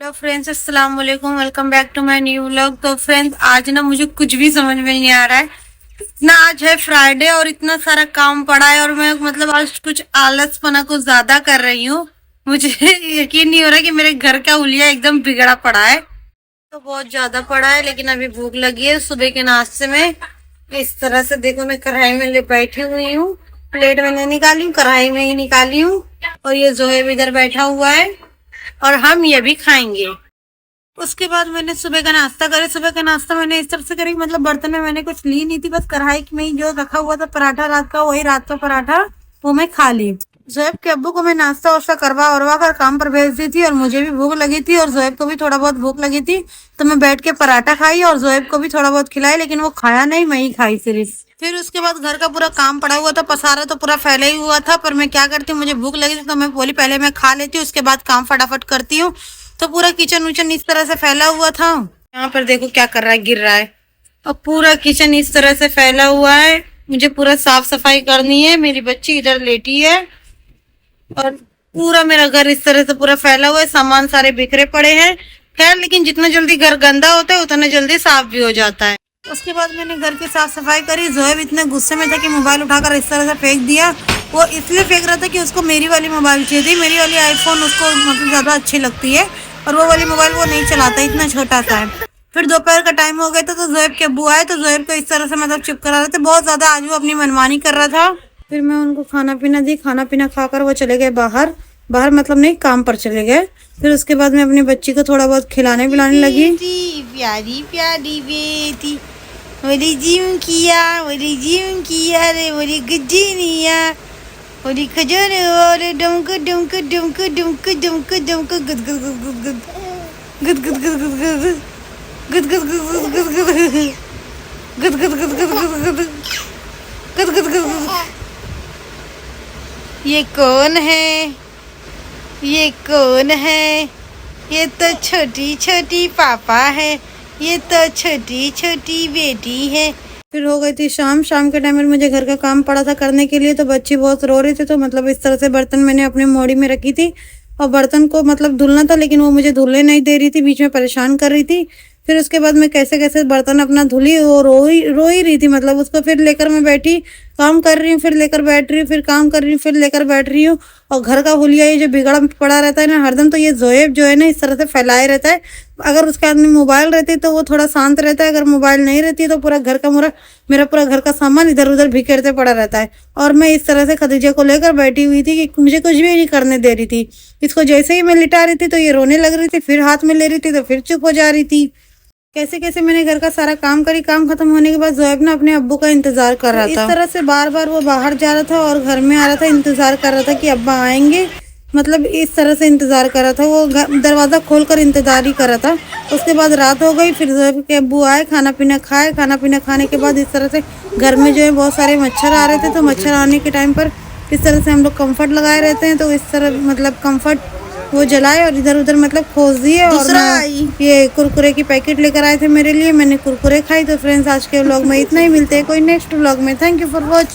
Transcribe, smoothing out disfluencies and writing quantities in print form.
Hello friends, अस्सलाम वालेकुम। Welcome back to my new vlog. तो फ्रेंड्स, आज ना मुझे कुछ भी समझ में नहीं आ रहा है। इतना आज है फ्राइडे और इतना सारा काम पड़ा है और मैं मतलब आज कुछ आलसपना कुछ ज्यादा कर रही हूँ। मुझे यकीन नहीं हो रहा कि मेरे घर का हुलिया एकदम बिगड़ा पड़ा है। तो बहुत ज्यादा पड़ा है, लेकिन अभी भूख लगी है। सुबह के नाश्ते में इस तरह से देखो, मैं कढ़ाई में ले बैठी हुई हूँ। प्लेट में नहीं निकाली हूँ, कढ़ाई में ही निकाली हूँ। और ये जोहेब इधर बैठा हुआ है और हम ये भी खाएंगे। उसके बाद मैंने सुबह का नाश्ता करे। सुबह का नाश्ता मैंने इस तरह से करी, मतलब बर्तन में मैंने कुछ ली नहीं थी, बस कढ़ाई में ही जो रखा हुआ था पराठा रात का, वही रात का पराठा वो मैं खा ली। जोएब के अब्बू को मैं नाश्ता वास्ता करवा उरवा कर काम पर भेज दी थी और मुझे भी भूख लगी थी और जोएब को भी थोड़ा बहुत भूख लगी थी, तो मैं बैठ के पराठा खाई और जोएब को भी थोड़ा बहुत खिलाई, लेकिन वो खाया नहीं, मैं ही खाई सिर्फ। फिर उसके बाद घर का पूरा काम पड़ा हुआ था, पसारा तो पूरा फैला ही हुआ था, पर मैं क्या करती हूँ, मुझे भूख लगी थी तो मैं बोली पहले मैं खा लेती हूँ, उसके बाद काम फटाफट करती हूँ। तो पूरा किचन उचन इस तरह से फैला हुआ था। यहाँ पर देखो क्या कर रहा है, गिर रहा है। और पूरा किचन इस तरह से फैला हुआ है, मुझे पूरा साफ सफाई करनी है। मेरी बच्ची इधर लेटी है और पूरा मेरा घर इस तरह से पूरा फैला हुआ है, सामान सारे बिखरे पड़े हैं। खैर, लेकिन जितना जल्दी घर गंदा होता है उतना जल्दी साफ भी हो जाता है। उसके बाद मैंने घर की साफ सफाई करी। जोएब इतने गुस्से में था कि मोबाइल उठाकर इस तरह से फेंक दिया। वो इसलिए फेंक रहा था कि उसको मेरी वाली मोबाइल चाहिए थी। मेरी वाली आईफोन उसको मतलब ज्यादा अच्छी लगती है और वो वाली मोबाइल वो नहीं चलाता, इतना छोटा सा है। फिर दोपहर का टाइम हो गया था तो जोएब के अब्बू आए तो जोएब को इस तरह से मतलब चुप करा रहे थे बहुत ज्यादा। आज वो अपनी मनमानी कर रहा था। फिर मैं उनको खाना पीना दी। खाना पीना खाकर वो चले गए बाहर। बाहर मतलब नहीं, काम पर चले गए। फिर उसके बाद मैं अपनी बच्ची को थोड़ा बहुत खिलाने पिलाने लगी। प्यारी प्यारी बेटी, बोली जिम किया रे, बोली गजीनिया, बोली खजूर और डुमक डुमक डुमक डुमक डुमक डुमक गुद गुद गुद गुद गुद गुद गुद गुद गुद गुद गुद गुद गुद गुद गुद गुद गुद गुद गुद। ये कौन है, ये कौन है? ये तो छोटी छोटी पापा है, ये तो छोटी छोटी बेटी है। फिर हो गई थी शाम। शाम के टाइम में मुझे घर का काम पड़ा था करने के लिए, तो बच्ची बहुत रो रही थी, तो मतलब इस तरह से बर्तन मैंने अपनी मोड़ी में रखी थी और बर्तन को मतलब धुलना था, लेकिन वो मुझे धुलने नहीं दे रही थी, बीच में परेशान कर रही थी। फिर उसके बाद मैं कैसे कैसे बर्तन अपना धुली और रो ही रही थी, मतलब उसको फिर लेकर मैं बैठी, काम कर रही हूँ, फिर लेकर बैठ रही हूँ, फिर काम कर रही हूँ, फिर लेकर बैठ रही हूँ। और घर का हुलिया ये जो बिगड़ा पड़ा रहता है ना हरदम, तो ये जोएब जो है ना इस तरह से फैलाए रहता है। अगर उसके आदमी मोबाइल रहती है तो वो थोड़ा शांत रहता है, अगर मोबाइल नहीं रहती है तो पूरा घर का मेरा पूरा घर का सामान इधर उधर बिखेरते पड़ा रहता है। और मैं इस तरह से खदीजा को लेकर बैठी हुई थी कि मुझे कुछ भी नहीं करने दे रही थी। इसको जैसे ही मैं लिटा रही थी तो ये रोने लग रही थी, फिर हाथ में ले रही थी तो फिर चुप हो जा रही थी। कैसे कैसे मैंने घर का सारा काम करी। काम खत्म होने के बाद जोएब ना अपने अब्बू का इंतजार कर रहा था। इस तरह से बार बार वो बाहर जा रहा था और घर में आ रहा था, इंतजार कर रहा था कि अब्बा आएंगे, मतलब इस तरह से इंतजार कर रहा था। वो दरवाजा खोलकर इंतजार ही कर रहा था। उसके बाद रात हो गई, फिर जोएब के अब्बू आए, खाना पीना खाए। खाना पीना खाने के बाद इस तरह से घर में जो है बहुत सारे मच्छर आ रहे थे, तो मच्छर आने के टाइम पर इस तरह से हम लोग कम्फर्ट लगाए रहते हैं, तो इस तरह मतलब कम्फर्ट वो जलाए और इधर उधर मतलब खोज दिए। और ये कुरकुरे की पैकेट लेकर आए थे मेरे लिए, मैंने कुरकुरे खाई। तो फ्रेंड्स, आज के व्लॉग में इतना ही। मिलते हैं कोई नेक्स्ट व्लॉग में। Thank you for watching.